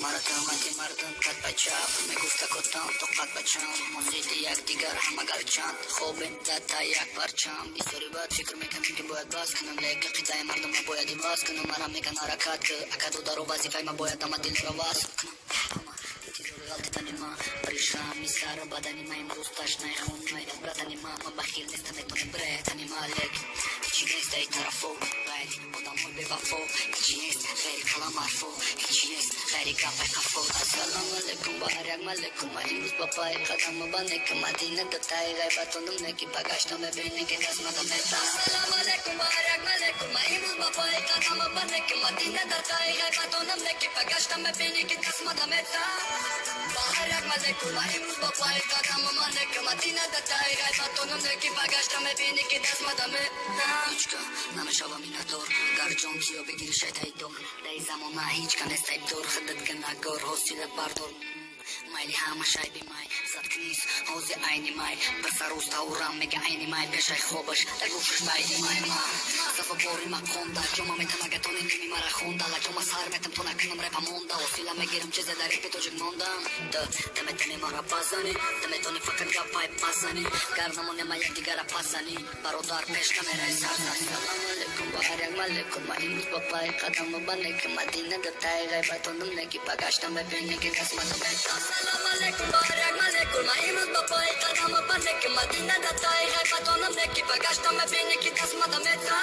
مردم قد بچم میگفت کتم تو قد بچم موسیقی یک دیگر همه گلچند خوب در تا یک پرچم بیساری باید فکر میکنم که باید باز کنم لیکن قطعه مردم ما باید باز کنم مرا میگن حرکت که اکدو دارو وظیفه ما باید اما دل را باز کنم غلطی تنی ما پریشان میسر بدنی ما امروز تشنه خون می بدنی ما بخیل نیست میتونه بره تنی ما لیکن هیچی نیست ای طرفو غیر بودم های به وفو هیچی نیست غیر کلام حرفو هیچی نیست غیر گپ کفو السلام علیکم بارک ملیکم ما امروز با پای قدم بانه که مدینه دتای غیبتونم نکی بگشتم ببینی که قسمتم میتا السلام علیکم بارک ملیکم ما امروز با پای قدم بانه که مدینه دتای غیبتونم نکی بگشتم ببینی که قسمتم میتا بارک ملیکم ما امروز با پای قدم بانه که مدینه دتای غیبتونم نکی بگشتم ببینی که قسمتم میتا هیچکا نمیشوم این دور گر جان کیو بگیر شیطای دور دای زمان هیچکا نستای دور خدت گناهگار حوصله بردار مایلی همه شای بی مای زد کنیس حوزی عینی مای بسر اوستا و رام میگه عینی مای پیشای خوبش لگوفش بایدی مای ما صفا بوری ما خونده جمع میتم اگه تو نمی مرا خونده لجمع سر میتم تو نکنم ریپا مونده وسیله میگیرم چیزه در ریپی تو جگ موندم تمیتونی مرا بازانی تمیتونی فقط گپای بازانی گرنمونه ما یک دیگر پاسانی برادر پیش کمیرای سرزن سلام علیکم بارک ملیکم ما امروز با پای قدم بانه که مدینه دتای غیبتونم نگی بگشتم ببینی که قسمتم میتا السلام علیکم بارک ملیکم ما امروز با پای قدم بانه که مدینه دتای غیبتونم نگی بگشتم ببینی که قسمتم میتا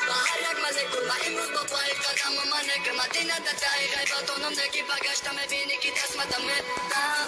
بارک ملیکم ما امروز با پای قدم بانه که مدینه دتای غیبتونم نگی بگشتم ببینی که قسمتم میتا